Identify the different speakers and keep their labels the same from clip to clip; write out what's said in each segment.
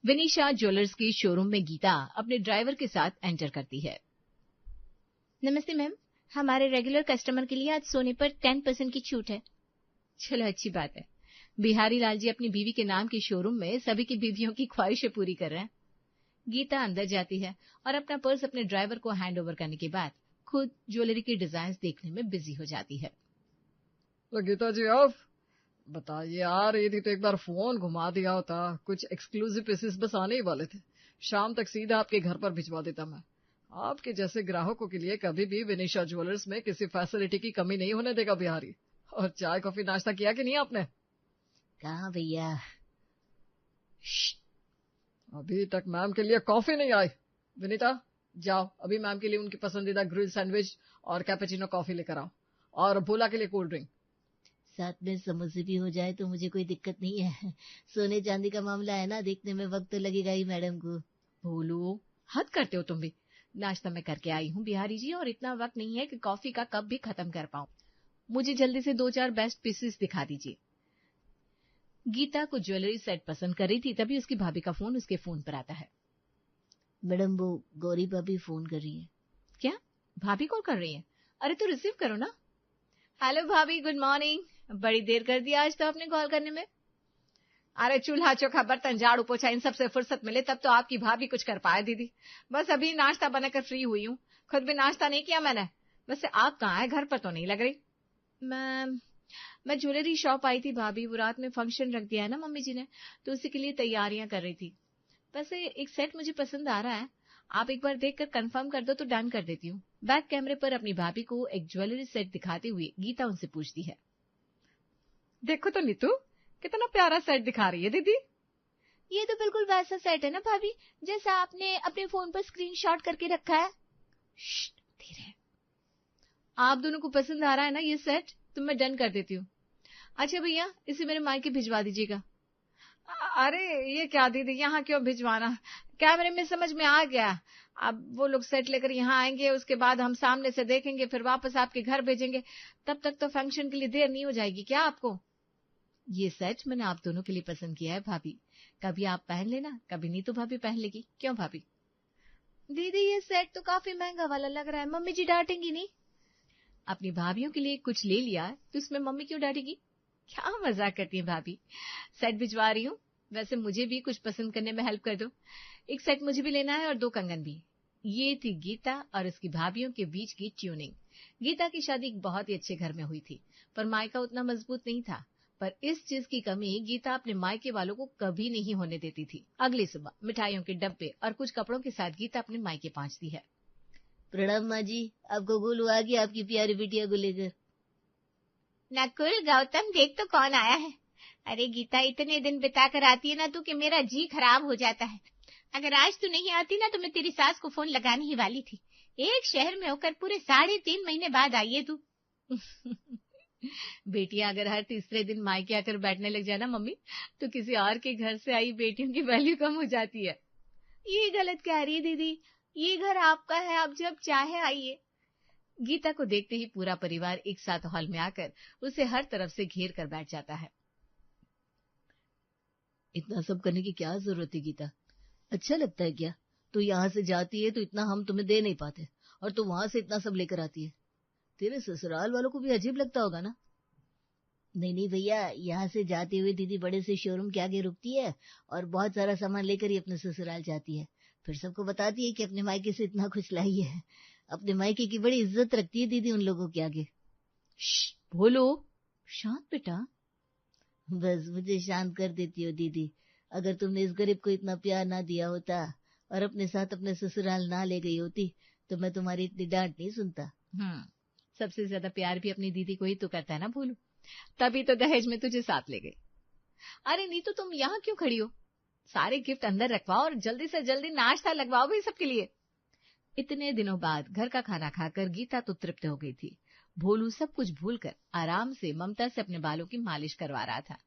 Speaker 1: विनीशा jewellers के showroom में गीता अपने ड्राइवर के साथ एंटर करती है।
Speaker 2: नमस्ते मैम, हमारे रेगुलर कस्टमर के लिए आज सोने पर 10% की छूट है।
Speaker 1: चलो अच्छी बात है। बिहारी लाल जी अपनी बीवी के नाम के शोरूम में सभी की बीवियों की ख्वाहिशें पूरी कर रहे हैं। गीता अंदर जाती है और अपना पर्स अपने ड्राइवर को हैंड ओवर करने के बाद खुद ज्वेलरी के डिजाइन देखने में बिजी हो जाती है।
Speaker 3: तो गीता जी आप बताइए यार, ये थी तो एक बार फोन घुमा दिया होता। कुछ एक्सक्लूसिव पीसेस बस आने ही वाले थे, शाम तक सीधा आपके घर पर भिजवा देता मैं। आपके जैसे ग्राहकों के लिए कभी भी विनीशा ज्वेलर्स में किसी फैसिलिटी की कमी नहीं होने देगा बिहारी। और चाय कॉफी नाश्ता किया कि नहीं आपने?
Speaker 2: कहाँ भैया?
Speaker 3: अभी तक मैम के लिए कॉफी नहीं आई। विनीता जाओ अभी मैम के लिए उनकी पसंदीदा ग्रिल सैंडविच और कैपेचिनो कॉफी लेकर आओ, और भोला के लिए कोल्ड ड्रिंक।
Speaker 2: साथ में समोसे भी हो जाए तो मुझे कोई दिक्कत नहीं है। सोने चांदी का मामला है ना, देखने में वक्त तो लगेगा ही मैडम को।
Speaker 1: भोलू हद करते हो तुम भी। नाश्ता मैं करके आई हूँ बिहारी जी, और इतना वक्त नहीं है कि कॉफी का कप भी खत्म कर पाऊं। मुझे जल्दी से 2-4 बेस्ट पीसेस दिखा दीजिए। गीता को ज्वेलरी सेट पसंद कर रही थी, तभी उसकी भाभी का फोन उसके फोन पर आता है।
Speaker 2: मैडम वो गौरी भाभी फोन कर रही है।
Speaker 1: क्या भाभी कॉल कर रही है? अरे तो रिसीव करो ना। हेलो भाभी, गुड मॉर्निंग। बड़ी देर कर दिया आज तो आपने कॉल करने में। अरे चूल्हा चौखा बर्तन झाड़ू पोछा इन सबसे फुर्सत मिले तब तो आपकी भाभी कुछ कर पाए दीदी। बस अभी नाश्ता बनाकर फ्री हुई हूँ, खुद भी नाश्ता नहीं किया मैंने। वैसे आप कहाँ है? घर पर तो नहीं लग रही। मैं ज्वेलरी शॉप आई थी भाभी, वो रात में फंक्शन रख दिया है ना मम्मी जी ने, तो उसी के लिए तैयारियां कर रही थी। वैसे एक सेट मुझे पसंद आ रहा है, आप एक बार देखकर कंफर्म कर दो तो डन कर देती हूँ। बैक कैमरे पर अपनी भाभी को एक ज्वेलरी सेट दिखाते हुए गीता उनसे पूछती है। देखो तो नीतू, कितना प्यारा सेट दिखा रही है दीदी।
Speaker 2: ये तो बिल्कुल वैसा सेट है ना भाभी, जैसा आपने अपने फोन पर स्क्रीनशॉट करके रखा है।
Speaker 1: धीरे। आप दोनों को पसंद आ रहा है ना ये सेट, तो मैं डन कर देती हूँ। अच्छा भैया, इसे मेरे मायके भिजवा दीजिएगा। अरे ये क्या दीदी, यहाँ क्यों भिजवाना? कैमरे में समझ में आ गया। अब वो लोग सेट लेकर यहाँ आएंगे, उसके बाद हम सामने से देखेंगे, फिर वापस आपके घर भेजेंगे। तब तक तो फंक्शन के लिए देर नहीं हो जाएगी क्या आपको? ये सेट मैंने आप दोनों के लिए पसंद किया है भाभी, कभी आप पहन लेना, कभी नीतू भाभी पहन लेगी। क्यों भाभी?
Speaker 2: दीदी ये सेट तो काफी महंगा वाला लग रहा है, मम्मी जी डांटेंगी नहीं?
Speaker 1: अपनी भाभीियों के लिए कुछ ले लिया तो इसमें मम्मी क्यों डांटेगी? क्या मजाक करती है भाभी। सेट भिजवा रही हूँ, वैसे मुझे भी कुछ पसंद करने में हेल्प कर दो। एक सेट मुझे भी लेना है और 2 कंगन भी। ये थी गीता और उसकी भाभीियों के बीच की ट्यूनिंग। गीता की शादी एक बहुत ही अच्छे घर में हुई थी, पर मायका उतना मजबूत नहीं था। पर इस चीज की कमी गीता अपने मायके वालों को कभी नहीं होने देती थी। अगली सुबह मिठाइयों के डब्बे और कुछ कपड़ों के साथ गीता अपने मायके पहुंचती है।
Speaker 2: प्रणाम माँ जी, आपको गोलू आ गया आपकी प्यारी बिटिया को लेकर। नकुल गौतम, देख तो कौन आया है। अरे गीता, इतने दिन बिता कर आती है ना तू कि मेरा जी खराब हो जाता है। अगर आज तू नहीं आती ना तो मैं तेरी सास को फोन लगाने ही वाली थी। एक शहर में होकर पूरे 3.5 महीने बाद आई है तू।
Speaker 1: बेटियां अगर हर तीसरे दिन मायके आकर बैठने लग जाए ना मम्मी, तो किसी और के घर से आई बेटियों की वैल्यू कम हो जाती है।
Speaker 2: ये गलत कह रही है दीदी, ये घर आपका है, आप जब चाहे आइए।
Speaker 1: गीता को देखते ही पूरा परिवार एक साथ हॉल में आकर उसे हर तरफ से घेर कर बैठ जाता है।
Speaker 2: इतना सब करने की क्या जरूरत है गीता? अच्छा लगता है क्या? तू यहाँ से जाती है तो इतना हम तुम्हें दे नहीं पाते, और तू वहां से इतना सब लेकर आती है। तेरे ससुराल वालों को भी अजीब लगता होगा ना? नहीं नहीं भैया, यहाँ से जाते हुए दीदी बड़े से शोरूम के आगे रुकती है और बहुत सारा सामान लेकर ही अपने ससुराल जाती है। फिर सबको बताती है कि अपने मायके से इतना कुछ लाई है। अपने मायके की बड़ी इज्जत रखती है दीदी उन लोगों के आगे।
Speaker 1: बोलो शांत बेटा।
Speaker 2: बस मुझे शांत कर देती हो दीदी। अगर तुमने इस गरीब को इतना प्यार ना दिया होता और अपने साथ अपने ससुराल ना ले गई होती तो मैं तुम्हारी इतनी डांट नहीं सुनता।
Speaker 1: सबसे ज्यादा प्यार भी अपनी दीदी को ही तो करता है ना भोलू, तभी तो दहेज में तुझे साथ ले गई। अरे नीतू, तुम यहाँ क्यों खड़ी हो? सारे गिफ्ट अंदर रखवाओ और जल्दी से जल्दी नाश्ता लगवाओ भी सबके लिए। इतने दिनों बाद घर का खाना खाकर गीता तो तृप्त हो गई थी। भोलू सब कुछ भूलकर आराम से ममता से अपने बालों की मालिश करवा रहा था।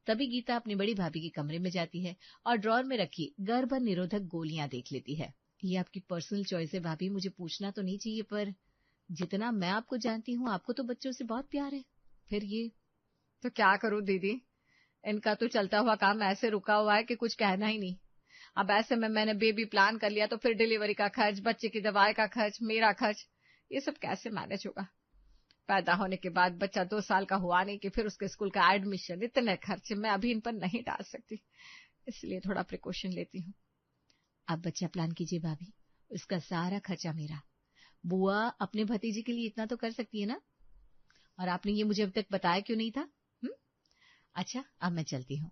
Speaker 1: तभी गीता अपनी बड़ी भाभी के कमरे में जाती है और ड्रॉर में रखी गर्भ निरोधक गोलियां देख लेती है। ये आपकी पर्सनल चॉइस है भाभी, मुझे पूछना तो नहीं चाहिए, पर जितना मैं आपको जानती हूँ आपको तो बच्चों से बहुत प्यार है। फिर ये तो क्या करूं दीदी, इनका तो चलता हुआ काम ऐसे रुका हुआ है कि कुछ कहना ही नहीं। अब ऐसे में मैंने बेबी प्लान कर लिया तो फिर डिलीवरी का खर्च, बच्चे की दवाई का खर्च, मेरा खर्च, ये सब कैसे मैनेज होगा? पैदा होने के बाद बच्चा 2 साल का हुआ नहीं कि फिर उसके स्कूल का एडमिशन, इतने खर्चे मैं अभी इन पर नहीं डाल सकती, इसलिए थोड़ा प्रिकॉशन लेती हूँ।
Speaker 2: आप बच्चा प्लान कीजिए भाभी, उसका सारा खर्चा मेरा। बुआ अपने भतीजे के लिए इतना तो कर सकती है ना? और आपने ये मुझे अब तक बताया क्यों नहीं था? अच्छा, अब मैं चलती हूँ।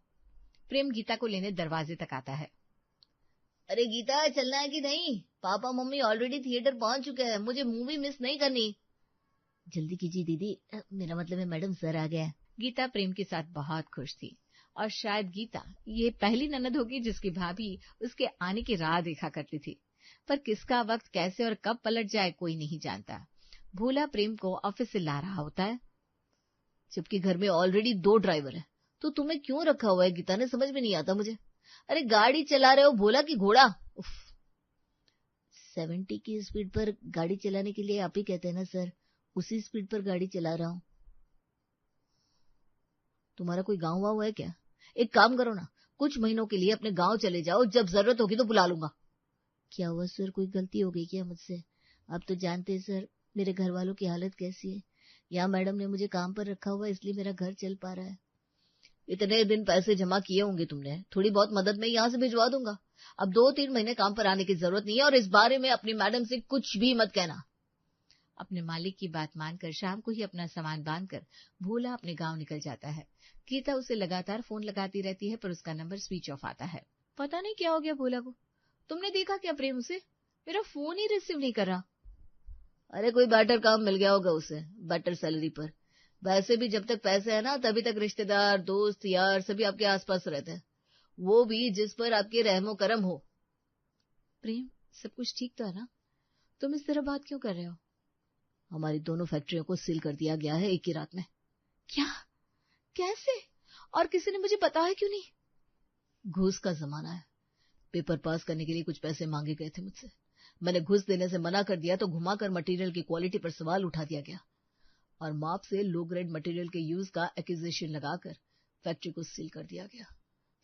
Speaker 2: प्रेम गीता को लेने दरवाजे तक आता है। अरे गीता, चलना है कि नहीं? पापा मम्मी ऑलरेडी थिएटर पहुंच चुके हैं, मुझे मूवी मिस नहीं करनी। जल्दी कीजिए दीदी, मेरा मतलब है मैडम, सर आ गया है। गीता प्रेम के साथ बहुत खुश थी और शायद गीता ये पहली ननद होगी जिसकी भाभी उसके आने की राह देखा करती थी। पर किसका वक्त कैसे और कब पलट जाए कोई नहीं जानता। भोला प्रेम को ऑफिस से ला रहा होता है, जबकि घर में ऑलरेडी 2 ड्राइवर है। तो तुम्हें क्यों रखा हुआ है गीता ने, समझ में नहीं आता मुझे। अरे गाड़ी चला रहे हो भोला की घोड़ा? 70 की स्पीड पर गाड़ी चलाने के लिए आप ही कहते हैं ना सर, उसी स्पीड पर गाड़ी चला रहा हूं। तुम्हारा कोई गांव वाव है क्या? एक काम करो ना, कुछ महीनों के लिए अपने गांव चले जाओ, जब जरूरत होगी तो बुला लूंगा। क्या हुआ सर, कोई गलती हो गई क्या मुझसे? आप तो जानते हैं सर मेरे घर वालों की हालत कैसी है। यहाँ मैडम ने मुझे काम पर रखा हुआ, इसलिए मेरा घर चल पा रहा है। इतने दिन पैसे जमा किए होंगे तुमने, थोड़ी बहुत मदद में यहाँ से भिजवा दूंगा। अब 2-3 महीने काम पर आने की जरूरत नहीं है, और इस बारे में अपनी मैडम से कुछ भी मत कहना। अपने मालिक की बात मानकर शाम को ही अपना सामान बांधकर भोला अपने गांव निकल जाता है। गीता उसे लगातार फोन लगाती रहती है, पर उसका नंबर स्विच ऑफ आता है। पता नहीं क्या हो गया भोला को। तुमने देखा क्या प्रेम उसे? मेरा फोन ही रिसीव नहीं कर रहा। अरे कोई बेटर काम मिल गया होगा उसे, बेटर सैलरी पर। वैसे भी जब तक पैसे है ना, तभी तक रिश्तेदार, दोस्त, यार सभी आपके आसपास रहते हैं, वो भी जिस पर आपके रहमो करम हो। प्रेम, सब कुछ ठीक तो है ना? तुम इस तरह बात क्यों कर रहे हो? हमारी दोनों फैक्ट्रियों को सील कर दिया गया है एक ही रात में। क्या? कैसे? और किसी ने मुझे बताया क्यों नहीं? घूस का जमाना है। पेपर पास करने के लिए कुछ पैसे मांगे गए थे मुझसे, मैंने घूस देने से मना कर दिया तो घुमाकर मटेरियल की क्वालिटी पर सवाल उठा दिया गया, और माप से लो ग्रेड मटेरियल के यूज का एक्यूजेशन लगाकर फैक्ट्री को सील कर दिया गया।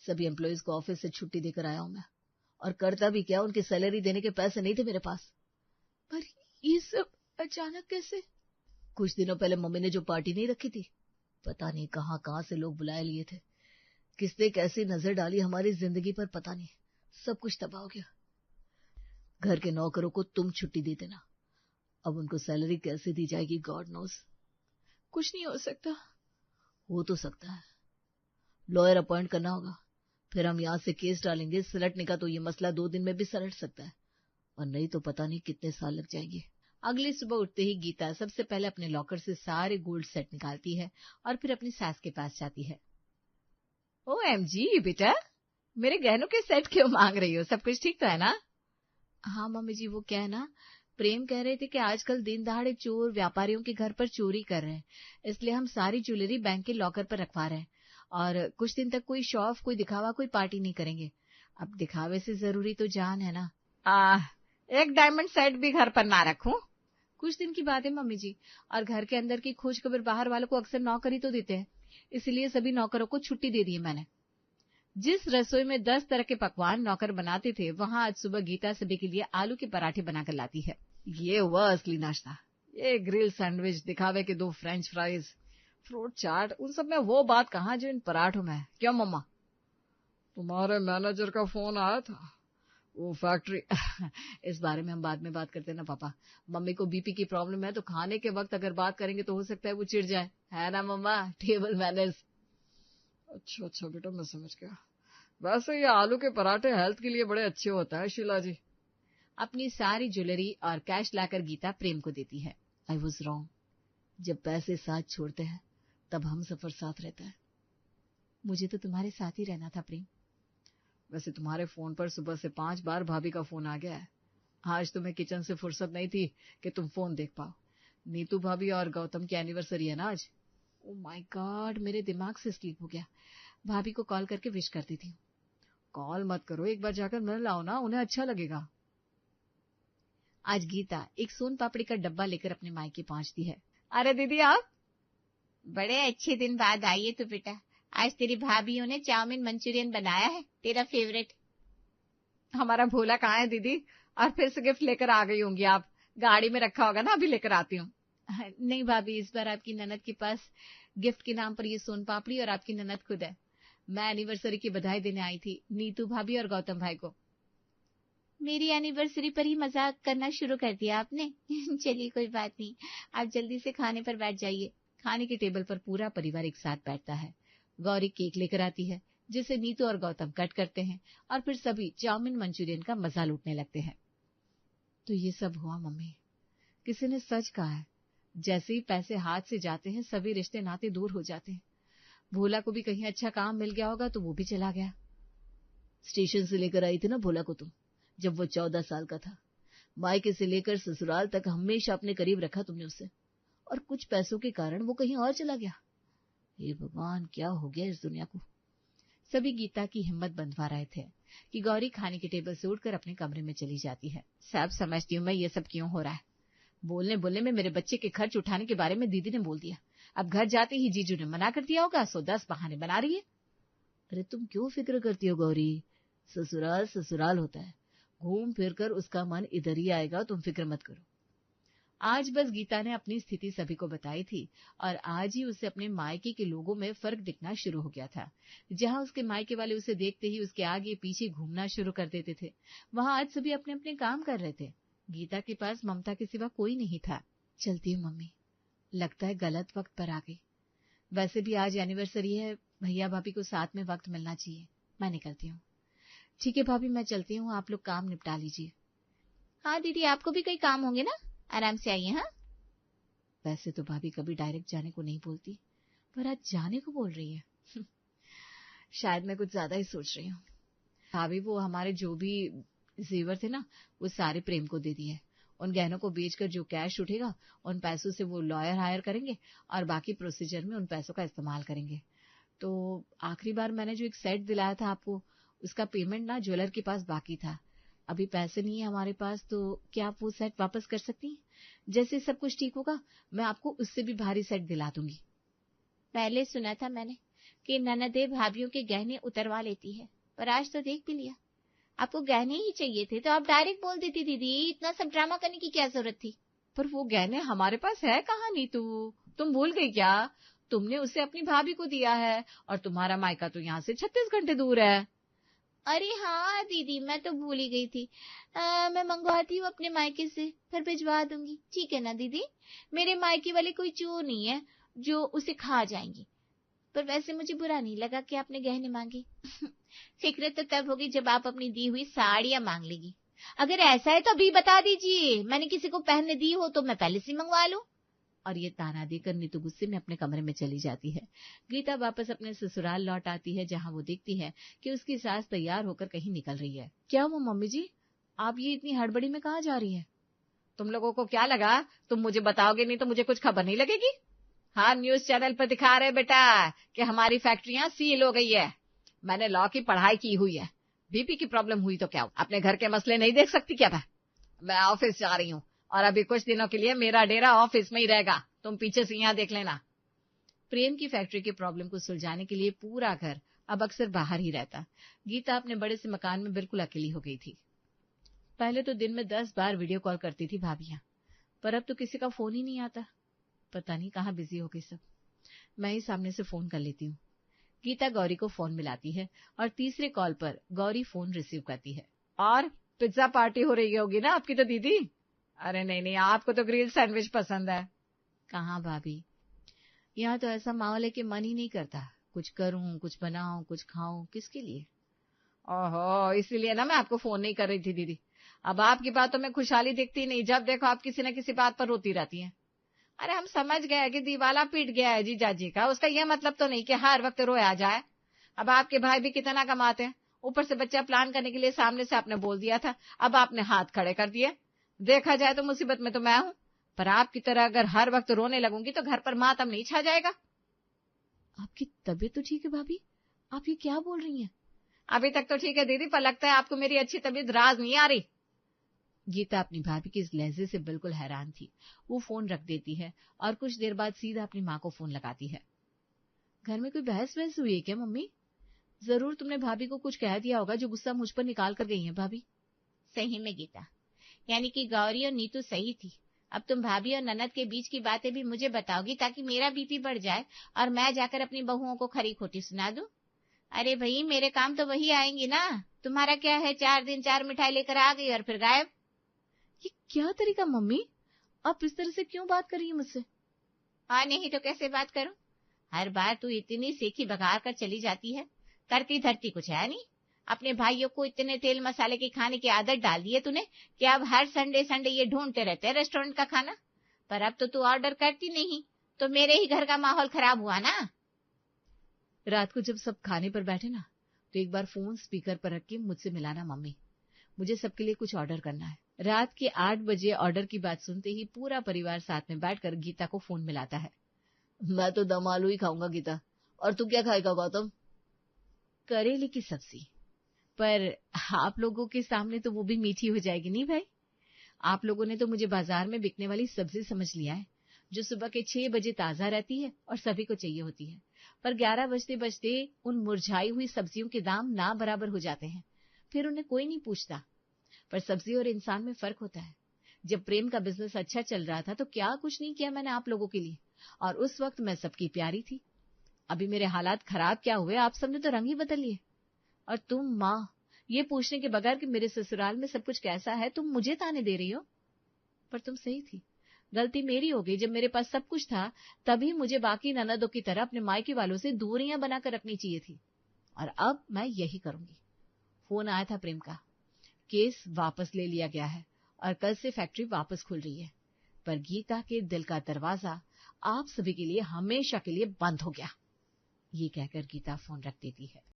Speaker 2: सभी एम्प्लॉइज को ऑफिस से छुट्टी देकर आया हूं मैं, और करता भी क्या, उनकी सैलरी देने के पैसे नहीं थे मेरे पास। पर ये सब अचानक कैसे? कुछ दिनों पहले मम्मी ने जो पार्टी नहीं रखी थी, पता नहीं कहां से लोग बुलाए लिए थे, किसने कैसी नजर डाली हमारी जिंदगी पर पता नहीं, सब कुछ तबाह हो गया। घर के नौकरों को तुम छुट्टी दे देना, अब उनको सैलरी कैसे दी जाएगी गॉड नोस। कुछ नहीं हो सकता। हो तो सकता है, लॉयर अपॉइंट करना होगा, फिर हम यहाँ से केस डालेंगे। सलटने का तो ये मसला 2 दिन में भी सलट सकता है, और नहीं तो पता नहीं कितने साल लग जाएंगे। अगली सुबह उठते ही गीता सबसे पहले अपने लॉकर से सारे गोल्ड सेट निकालती है और फिर अपनी सास के पास जाती है। OMG बेटा, मेरे गहनों के सेट क्यों मांग रही हो? सब कुछ ठीक तो है ना? हाँ मम्मी जी, वो क्या है ना, प्रेम कह रहे थे कि आजकल दिन दहाड़े चोर व्यापारियों के घर पर चोरी कर रहे हैं, इसलिए हम सारी ज्वेलरी बैंक के लॉकर पर रखवा रहे हैं, और कुछ दिन तक कोई शो ऑफ, कोई दिखावा, कोई पार्टी नहीं करेंगे। अब दिखावे से जरूरी तो जान है ना।
Speaker 1: एक डायमंड सेट भी घर पर ना रखूं?
Speaker 2: कुछ दिन की बात है मम्मी जी, और घर के अंदर की खोज खबर बाहर वालों को अक्सर नौकरी तो देते हैं, इसलिए सभी नौकरों को छुट्टी दे दी है मैंने। जिस रसोई में 10 तरह के पकवान नौकर बनाते थे, वहां आज सुबह गीता सभी के लिए आलू के पराठे बनाकर लाती है।
Speaker 3: ये हुआ असली नाश्ता। ये ग्रिल सैंडविच, दिखावे के 2 फ्रेंच फ्राइज, फ्रूट चाट, उन सब में वो बात कहाँ जो इन पराठों में है। क्यों मम्मा, तुम्हारे मैनेजर का फोन आया था? वो फैक्ट्री
Speaker 2: इस बारे में हम बाद में बात करते हैं ना पापा। मम्मी को बीपी की प्रॉब्लम है, तो खाने के वक्त अगर बात करेंगे तो हो सकता है वो चिढ़ जाए, है ना मम्मा? Table manners.
Speaker 3: अच्छा बेटा, मैं समझ गया। वैसे ये आलू के पराठे हेल्थ के लिए बड़े अच्छे होता है शीला जी।
Speaker 2: अपनी सारी ज्वेलरी और कैश लाकर गीता प्रेम को देती है। I was wrong. जब पैसे साथ छोड़ते हैं तब हम सफर साथ रहता है। मुझे तो तुम्हारे साथ ही रहना था प्रेम।
Speaker 3: वैसे तुम्हारे फोन पर सुबह से 5 बार भाभी का फोन आ गया है। आज तुम्हें किचन से फुर्सत नहीं थी कि तुम फोन देख पाओ। नीतू भाभी और गौतम की एनिवर्सरी है ना आज।
Speaker 2: ओ माय गॉड, मेरे दिमाग से स्लीप हो गया। भाभी को कॉल करके विश कर देती हूँ।
Speaker 3: कॉल मत करो, एक बार जाकर मिल लाओ ना, उन्हें अच्छा लगेगा।
Speaker 2: आज गीता एक सोन पापड़ी का डब्बा लेकर अपने मायके पहुंचती है।
Speaker 1: अरे दीदी, आप बड़े अच्छे दिन बाद आई है तो बेटा, आज तेरी भाभीयों ने चाउमीन मंचूरियन बनाया है, तेरा फेवरेट। हमारा भोला कहाँ है दीदी? और फिर से गिफ्ट लेकर आ गई होंगी आप, गाड़ी में रखा होगा ना, अभी लेकर आती हूँ। नहीं भाभी, इस बार आपकी ननद के पास गिफ्ट के नाम पर ये सोन पापड़ी और आपकी ननद खुद है। मैं एनिवर्सरी की बधाई देने आई थी नीतू भाभी और गौतम भाई को। मेरी एनिवर्सरी पर ही मजाक करना शुरू कर दिया आपने। चलिए कोई बात नहीं, आप जल्दी से खाने पर बैठ जाइए। खाने के टेबल पर पूरा परिवार एक साथ बैठता है। गौरी केक लेकर आती है जिसे नीतू और गौतम कट करते हैं और फिर सभी चाउमीन मंचूरियन का मजा लूटने लगते हैं। तो ये सब हुआ मम्मी। किसी ने सच कहा है, जैसे ही पैसे हाथ से जाते हैं सभी रिश्ते नाते दूर हो जाते हैं। भोला को भी कहीं अच्छा काम मिल गया होगा तो वो भी चला गया।
Speaker 2: स्टेशन से लेकर आई थी ना भोला को तुम, जब वो 14 साल का था। मायके से लेकर ससुराल तक हमेशा अपने करीब रखा तुमने उसे, और कुछ पैसों के कारण वो कहीं और चला गया। हे भगवान, क्या हो गया इस दुनिया को।
Speaker 1: सभी गीता की हिम्मत बंधवा रहे थे कि गौरी खाने के टेबल से उठकर अपने कमरे में चली जाती है। सब समझती हूँ मैं ये सब क्यों हो रहा है। बोलने बोलने में मेरे बच्चे के खर्च उठाने के बारे में दीदी ने बोल दिया। अब घर जाते ही जीजू ने मना कर दिया होगा, सो 10 बहाने बना रही है।
Speaker 2: अरे तुम क्यों फिक्र करती हो गौरी, ससुराल ससुराल होता है, घूम फिर कर उसका मन इधर ही आएगा, तुम फिक्र मत करो।
Speaker 1: आज बस गीता ने अपनी स्थिति सभी को बताई थी और आज ही उसे अपने मायके के लोगों में फर्क दिखना शुरू हो गया था। जहां उसके मायके वाले उसे देखते ही उसके आगे पीछे घूमना शुरू कर देते थे, वहां आज सभी अपने अपने काम कर रहे थे। गीता के पास ममता के सिवा कोई नहीं था। चलती हूँ मम्मी, लगता है गलत वक्त पर आ गई। वैसे भी आज एनिवर्सरी है, भैया भाभी को साथ में वक्त मिलना चाहिए। मैं निकलती हूँ। ठीक है भाभी, मैं चलती हूँ, आप लोग काम निपटा लीजिए। हाँ दीदी, आपको भी कई काम होंगे ना, आराम से आइए। हाँ, वैसे तो भाभी कभी डायरेक्ट जाने को नहीं बोलती, पर आज जाने को बोल रही है। शायद मैं कुछ ज्यादा ही सोच रही हूँ। भाभी वो हमारे जो भी जेवर थे ना, वो सारे प्रेम को दे दिए। उन गहनों को बेचकर जो कैश उठेगा उन पैसों से वो लॉयर हायर करेंगे और बाकी प्रोसीजर में उन पैसों का इस्तेमाल करेंगे। तो आखिरी बार मैंने जो एक सेट दिलाया था आपको, उसका पेमेंट ना ज्वेलर के पास बाकी था। अभी पैसे नहीं है हमारे पास, तो क्या आप वो सेट वापस कर सकती हैं? जैसे सब कुछ ठीक होगा मैं आपको उससे भी भारी सेट दिला दूंगी। पहले सुना था मैंने कि ननदे भाभियों के गहने उतरवा लेती है, पर आज तो देख भी लिया। आपको गहने ही चाहिए थे तो आप डायरेक्ट बोल देती दीदी, इतना सब ड्रामा करने की क्या जरूरत थी। पर वो गहने हमारे पास है कहाँ नीतू, तुम भूल गई क्या? तुमने उसे अपनी भाभी को दिया है और तुम्हारा मायका तो यहाँ से 36 घंटे दूर है। अरे हाँ दीदी, मैं तो भूल ही गई थी। मैं मंगवाती हूँ अपने मायके से, फिर भिजवा दूंगी। ठीक है ना दीदी? मेरे मायके वाले कोई चोर नहीं है जो उसे खा जाएंगी। पर वैसे मुझे बुरा नहीं लगा कि आपने गहने मांगे। फिक्र तो तब होगी जब आप अपनी दी हुई साड़ियां मांग लेगी। अगर ऐसा है तो अभी बता दीजिए, मैंने किसी को पहनने दी हो तो मैं पहले से मंगवा लूं। और ये ताना देकर नीतू गुस्से में अपने कमरे में चली जाती है। गीता वापस अपने ससुराल लौट आती है, जहां वो देखती है कि उसकी सास तैयार होकर कहीं निकल रही है। क्या वो मम्मी जी, आप ये इतनी हड़बड़ी में कहाँ जा रही है? तुम लोगों को क्या लगा तुम मुझे बताओगे नहीं तो मुझे कुछ खबर नहीं लगेगी? हाँ, न्यूज चैनल पर दिखा रहे बेटा कि हमारी फैक्ट्रियां सील हो गई है। मैंने लॉ की पढ़ाई की हुई है। बीपी की प्रॉब्लम हुई तो क्या हो, अपने घर के मसले नहीं देख सकती क्या? मैं ऑफिस जा रही हूँ और अभी कुछ दिनों के लिए मेरा डेरा ऑफिस में ही रहेगा। तुम पीछे से यहाँ देख लेना। प्रेम की फैक्ट्री की प्रॉब्लम को सुलझाने के लिए पूरा घर अब अक्सर बाहर ही रहता। गीता अपने बड़े से मकान में बिल्कुल अकेली हो गई थी। पहले तो दिन में 10 बार वीडियो कॉल करती थी भाभियां, पर अब तो किसी का फोन ही नहीं आता। पता नहीं कहाँ बिजी हो गई सब। मैं ही सामने से फोन कर लेती हूँ। गीता गौरी को फोन मिलाती है और तीसरे कॉल पर गौरी फोन रिसीव करती है। और पिज्जा पार्टी हो रही होगी ना आपकी तो दीदी? अरे नहीं, आपको तो ग्रिल सैंडविच पसंद है। कहाँ भाभी, यहाँ तो ऐसा माहौल है कि मन ही नहीं करता कुछ करूं, कुछ बनाऊं, कुछ खाऊं। किसके लिए? ओहो, इसीलिए ना मैं आपको फोन नहीं कर रही थी दीदी। अब आपकी बातों में खुशहाली दिखती नहीं, जब देखो आप किसी न किसी बात पर रोती रहती हैं। अरे हम समझ गए कि दीवाला पीट गया है जीजा जी का, उसका यह मतलब तो नहीं कि हर वक्त रोया जाए। अब आपके भाई भी कितना कमाते हैं, ऊपर से बच्चा प्लान करने के लिए सामने से आपने बोल दिया था, अब आपने हाथ खड़े कर दिए। देखा जाए तो मुसीबत में तो मैं हूं, पर आपकी तरह अगर हर वक्त रोने लगूंगी तो घर पर मातम नहीं छा जाएगा। आपकी तबीयत तो ठीक है भाभी, आप ये क्या बोल रही हैं? अभी तक तो ठीक है दीदी, पर लगता है आपको मेरी अच्छी तबीयत राज नहीं आ रही। गीता अपनी भाभी की इस लहजे से बिल्कुल हैरान थी। वो फोन रख देती है और कुछ देर बाद सीधा अपनी माँ को फोन लगाती है। घर में कोई बहस वहस हुई है क्या मम्मी?
Speaker 2: जरूर तुमने भाभी को कुछ कह दिया होगा जो गुस्सा मुझ पर निकाल कर गई है भाभी।
Speaker 1: सही में गीता, यानी कि गौरी और नीतू सही थी। अब तुम भाभी और ननद के बीच की बातें भी मुझे बताओगी ताकि मेरा बीपी बढ़ जाए और मैं जाकर अपनी बहुओं को खरी खोटी सुना दूं। अरे भाई, मेरे काम तो वही आएंगी ना। तुम्हारा क्या है, 4 दिन 4 मिठाई लेकर आ गई और फिर गायब।
Speaker 2: ये क्या तरीका मम्मी, आप इस तरह से क्यों बात कर रही है मुझसे?
Speaker 1: हाँ, नहीं तो कैसे बात करूं? हर बार तू इतनी सेखी बघार कर चली जाती है, करती धरती कुछ है नहीं। अपने भाइयों को इतने तेल मसाले के खाने की आदत डाल दी है तूने कि अब हर संडे संडे ये ढूंढते रहते हैं रेस्टोरेंट का खाना। पर अब तो तू ऑर्डर करती नहीं, तो मेरे ही घर का माहौल खराब हुआ ना।
Speaker 2: रात को जब सब खाने पर बैठे ना, तो एक बार फोन स्पीकर पर रख के मुझसे मिलाना मम्मी, मुझे सबके लिए कुछ ऑर्डर करना है। रात के 8 बजे ऑर्डर की बात सुनते ही पूरा परिवार साथ में बैठकर गीता को फोन मिलाता है। मैं तो दम आलू ही खाऊंगा गीता, और तू क्या खाएगा गौतम? करेले की सब्जी। पर आप लोगों के सामने तो वो भी मीठी हो जाएगी नहीं भाई। आप लोगों ने तो मुझे बाजार में बिकने वाली सब्जी समझ लिया है, जो सुबह के 6 बजे ताजा रहती है और सभी को चाहिए होती है। पर 11 बजते बजते उन मुरझाई हुई सब्जियों के दाम ना बराबर हो जाते हैं, फिर उन्हें कोई नहीं पूछता। पर सब्जी और इंसान में फर्क होता है। जब प्रेम का बिजनेस अच्छा चल रहा था तो क्या कुछ नहीं किया मैंने आप लोगों के लिए, और उस वक्त मैं सबकी प्यारी थी। अभी मेरे हालात खराब क्या हुए, आप सबने तो रंग ही बदल लिए। और तुम माँ, ये पूछने के बगैर कि मेरे ससुराल में सब कुछ कैसा है, तुम मुझे ताने दे रही हो। पर तुम सही थी, गलती मेरी हो गई। जब मेरे पास सब कुछ था तभी मुझे बाकी ननदों की तरह अपने मायके वालों से दूरियां बनाकर रखनी चाहिए थी, और अब मैं यही करूंगी। फोन आया था प्रेम का, केस वापस ले लिया गया है और कल से फैक्ट्री वापस खुल रही है। पर गीता के दिल का दरवाजा आप सभी के लिए हमेशा के लिए बंद हो गया। ये कहकर गीता फोन रख देती है।